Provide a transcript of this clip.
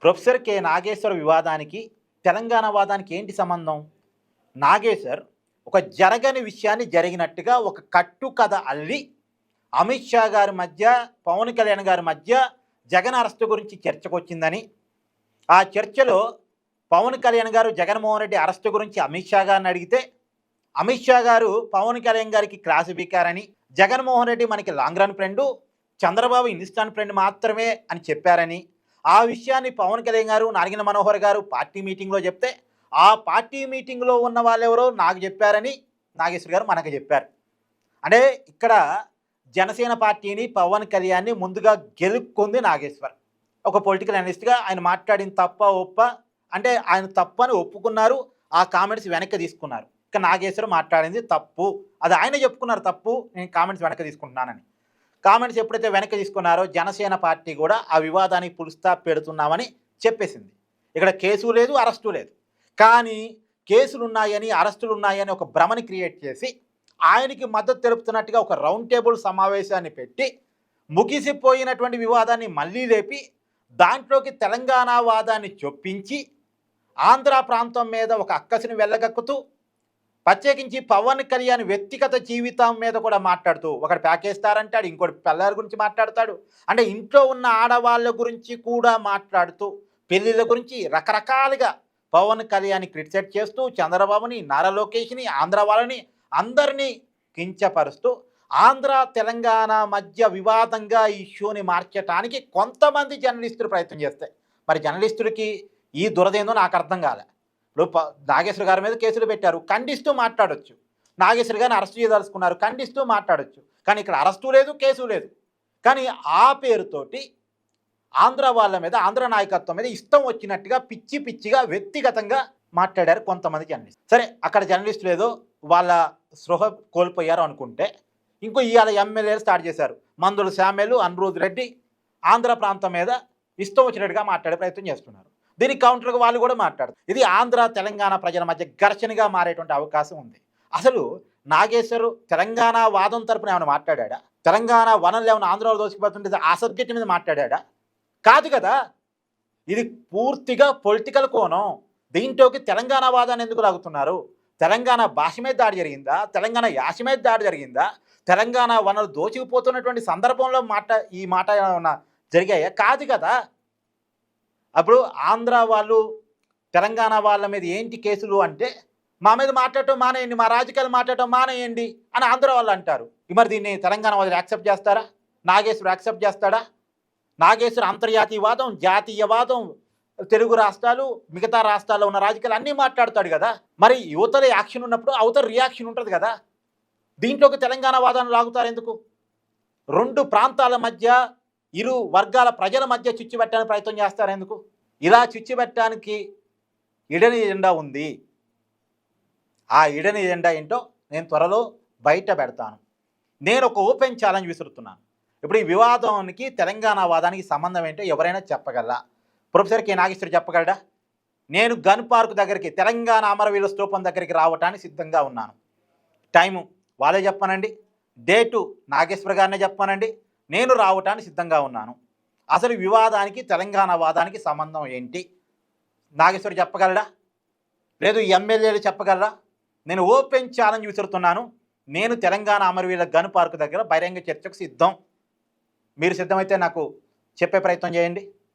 Professor Nageswara వివాదానికి, తెలంగాణ వాదానికి ఏంటి సంబంధం? నాగేశ్వర్ ఒక జరగని విషయాన్ని జరిగినట్టుగా ఒక కట్టుకథ అల్లి అమిత్ షా గారి మధ్య, పవన్ కళ్యాణ్ గారి మధ్య జగన్ అరెస్టు గురించి చర్చకొచ్చిందని, ఆ చర్చలో పవన్ కళ్యాణ్ గారు జగన్మోహన్ రెడ్డి అరెస్టు గురించి అమిత్ షా గారిని అడిగితే, అమిత్ షా గారు పవన్ కళ్యాణ్ గారికి క్లాసు పీకారని, జగన్మోహన్ రెడ్డి మనకి long run friend, Chandrababu instant friend మాత్రమే అని చెప్పారని, ఆ విషయాన్ని పవన్ కళ్యాణ్ గారు, నారాయణ మనోహర్ గారు పార్టీ మీటింగ్లో చెప్తే, ఆ పార్టీ మీటింగ్లో ఉన్న వాళ్ళెవరో నాకు చెప్పారని నాగేశ్వర్ గారు మనకు చెప్పారు. అంటే ఇక్కడ జనసేన పార్టీని, పవన్ కళ్యాణ్ని ముందుగా గెలుక్కుంది నాగేశ్వర్. ఒక పొలిటికల్ అనలిస్ట్గా ఆయన మాట్లాడిన తప్ప ఒప్ప అంటే ఆయన తప్పని ఒప్పుకున్నారు. ఆ కామెంట్స్ వెనక్కి తీసుకున్నారు. ఇక నాగేశ్వర్ మాట్లాడింది తప్పు, అది ఆయన చెప్పుకున్నారు తప్పు, నేను కామెంట్స్ వెనక్కి తీసుకుంటున్నానని. కామెంట్స్ ఎప్పుడైతే వెనక్కి తీసుకున్నారో జనసేన పార్టీ కూడా ఆ వివాదానికి ఫుల్ స్టాప్ పెడుతున్నామని చెప్పేసింది. ఇక్కడ కేసు లేదు, అరెస్టు లేదు. కానీ కేసులు ఉన్నాయని, అరెస్టులు ఉన్నాయని ఒక భ్రమని క్రియేట్ చేసి ఆయనకి మద్దతు తెలుపుతున్నట్టుగా ఒక రౌండ్ టేబుల్ సమావేశాన్ని పెట్టి ముగిసిపోయినటువంటి వివాదాన్ని మళ్ళీ లేపి దాంట్లోకి తెలంగాణ వాదాన్ని చొప్పించి ఆంధ్ర ప్రాంతం మీద ఒక అక్కసిని వెళ్ళగక్కుతూ ప్రత్యేకించి పవన్ కళ్యాణ్ వ్యక్తిగత జీవితం మీద కూడా మాట్లాడుతూ ఒకటి ప్యాకేస్తారంటాడు, ఇంకోటి పిల్లల గురించి మాట్లాడతాడు. అంటే ఇంట్లో ఉన్న ఆడవాళ్ళ గురించి కూడా మాట్లాడుతూ పెళ్ళిళ్ళ గురించి రకరకాలుగా పవన్ కళ్యాణ్ క్రిటిసైజ్ చేస్తూ చంద్రబాబుని, నారా లోకేష్ని, ఆంధ్ర వాళ్ళని అందరినీ కించపరుస్తూ ఆంధ్ర తెలంగాణ మధ్య వివాదంగా ఈ ఇష్యూని మార్చడానికి కొంతమంది జర్నలిస్టులు ప్రయత్నం చేస్తాయి. మరి జర్నలిస్టులకి ఈ దురదేందో నాకు అర్థం కాలే. ఇప్పుడు నాగేశ్వర గారి మీద కేసులు పెట్టారు, ఖండిస్తూ మాట్లాడొచ్చు. నాగేశ్వర గారిని అరెస్ట్ చేయదలుచుకున్నారు, ఖండిస్తూ మాట్లాడొచ్చు. కానీ ఇక్కడ అరెస్టు లేదు, కేసు లేదు. కానీ ఆ పేరుతోటి ఆంధ్ర వాళ్ళ మీద, ఆంధ్ర నాయకత్వం మీద ఇష్టం వచ్చినట్టుగా పిచ్చి పిచ్చిగా వ్యక్తిగతంగా మాట్లాడారు కొంతమంది జర్నలిస్ట్. సరే, అక్కడ జర్నలిస్టులు ఏదో వాళ్ళ స్పృహ కోల్పోయారు అనుకుంటే, ఇంకో ఇవాళ ఎమ్మెల్యేలు స్టార్ట్ చేశారు. మందుల శామ్యులు, అనిరుద్ రెడ్డి ఆంధ్ర ప్రాంతం మీద ఇష్టం వచ్చినట్టుగా మాట్లాడే ప్రయత్నం చేస్తున్నారు. దీనికి కౌంటర్గా వాళ్ళు కూడా మాట్లాడతారు. ఇది ఆంధ్ర తెలంగాణ ప్రజల మధ్య ఘర్షణగా మారేటువంటి అవకాశం ఉంది. అసలు నాగేశ్వర్ తెలంగాణ వాదం తరపున ఏమైనా మాట్లాడా? తెలంగాణ వనరులు ఏమైనా ఆంధ్రలో దోచుకుపోతుంటే ఆ సబ్జెక్ట్ మీద మాట్లాడా? కాదు కదా. ఇది పూర్తిగా పొలిటికల్ కోణం. దీంట్లోకి తెలంగాణ వాదాన్ని ఎందుకు లాగుతున్నారు? తెలంగాణ భాష మీద దాడి జరిగిందా? తెలంగాణ యాస మీద దాడి జరిగిందా? తెలంగాణ వనరులు దోచుకుపోతున్నటువంటి సందర్భంలో ఈ మాట ఏమన్నా జరిగాయా? కాదు కదా. అప్పుడు ఆంధ్ర వాళ్ళు తెలంగాణ వాళ్ళ మీద ఏంటి కేసులు అంటే, మా మీద మాట్లాడటం మానేయండి, మా రాజకీయాలు మాట్లాడటం మానేయండి అని ఆంధ్ర వాళ్ళు అంటారు. మరి దీన్ని తెలంగాణ వాళ్ళు యాక్సెప్ట్ చేస్తారా? నాగేశ్వర్ యాక్సెప్ట్ చేస్తాడా? నాగేశ్వర్ అంతర్జాతీయవాదం, జాతీయవాదం, తెలుగు రాష్ట్రాలు, మిగతా రాష్ట్రాల్లో ఉన్న రాజకీయాలు అన్నీ మాట్లాడతాడు కదా. మరి యువతల యాక్షన్ ఉన్నప్పుడు అవతల రియాక్షన్ ఉంటుంది కదా. దీంట్లోకి తెలంగాణ వాదాన్ని లాగుతారు ఎందుకు? రెండు ప్రాంతాల మధ్య, ఇరు వర్గాల ప్రజల మధ్య చిచ్చు పెట్టడానికి ప్రయత్నం చేస్తారు ఎందుకు? ఇలా చిచ్చు పెట్టడానికి ఇడని ఎజెండా ఉంది. ఆ ఇడని ఎజెండా ఏంటో నేను త్వరలో బయట పెడతాను. నేను ఒక ఓపెన్ ఛాలెంజ్ విసురుతున్నాను. ఇప్పుడు ఈ వివాదానికి, తెలంగాణ వాదానికి సంబంధం ఏంటో ఎవరైనా చెప్పగలరా? ప్రొఫెసర్ నాగేశ్వర్ చెప్పగలడా? నేను గన్ పార్క్ దగ్గరికి, తెలంగాణ అమరవీరుల స్తూపం దగ్గరికి రావటానికి సిద్ధంగా ఉన్నాను. టైము వాళ్ళే చెప్పానండి, డేటు నాగేశ్వర్ గారినే చెప్పానండి. నేను రావటానికి సిద్ధంగా ఉన్నాను. అసలు వివాదానికి, తెలంగాణ వాదానికి సంబంధం ఏంటి? నాగేశ్వర్ చెప్పగలడా? లేదు ఎమ్మెల్యేలు చెప్పగలరా? నేను ఓపెన్ ఛాలెంజ్ విసురుతున్నాను. నేను తెలంగాణ అమరవీరుల గన్ పార్క్ దగ్గర బహిరంగ చర్చకు సిద్ధం. మీరు సిద్ధమైతే నాకు చెప్పే ప్రయత్నం చేయండి.